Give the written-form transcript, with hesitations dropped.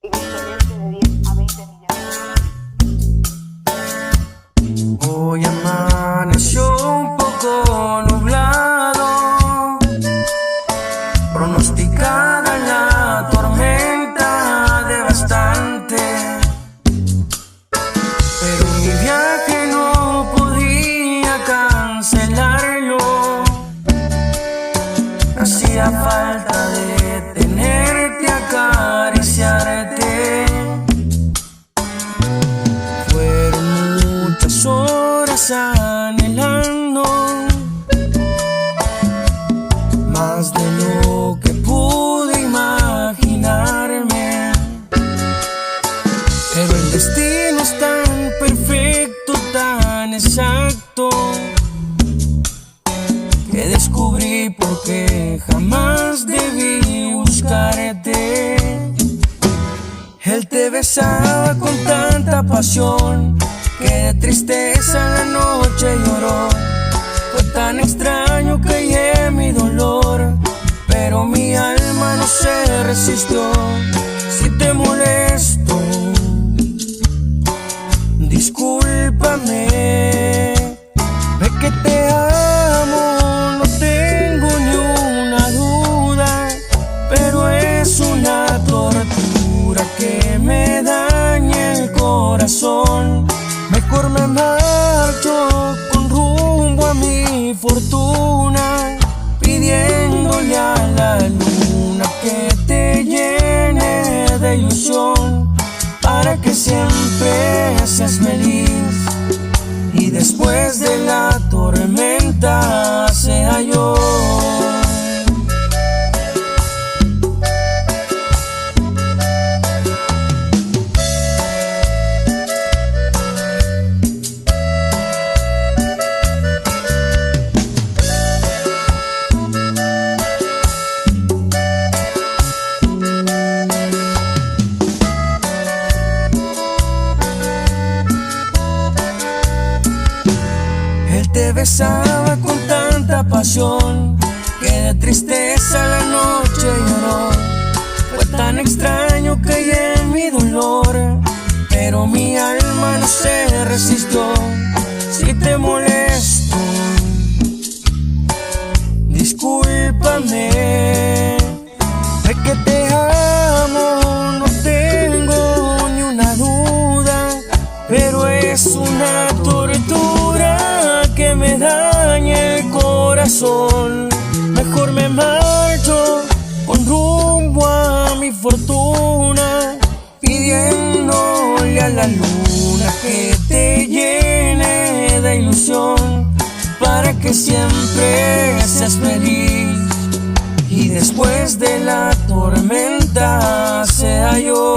eventualmente de 10 a 20 millones. Hoy amaneció un poco nublado, pronosticada la tormenta devastante, pero mi viaje no podía cancelarlo. Hacía falta detenerte, acariciarte. Fueron muchas horas anhelando más de lo que pude imaginarme, pero el destino es tan perfecto, tan exacto, que descubrí por qué jamás debí buscarte. Él te besaba con tanta pasión que de tristeza en la noche lloró. Fue tan extraño que hallé mi dolor, pero mi alma no se resistió. Si te molesto, discúlpame. Ve que te amo, no tengo ni una duda, pero es una tortura que me daña el corazón. Mejor me marcho con rumbo a mi fortuna, pidiéndole a la luna que te llene de ilusión, para que siempre seas feliz y después de la tormenta sea yo. Te besaba con tanta pasión que de tristeza la noche lloró. Fue tan extraño que hallé mi dolor, pero mi alma no se resistió. Si te molesto, discúlpame. Ve que te amo, no tengo ni una duda, pero es una tortura que me daña el corazón. Mejor me marcho con rumbo a mi fortuna, pidiéndole a la luna que te llene de ilusión, para que siempre seas feliz y después de la tormenta sea yo.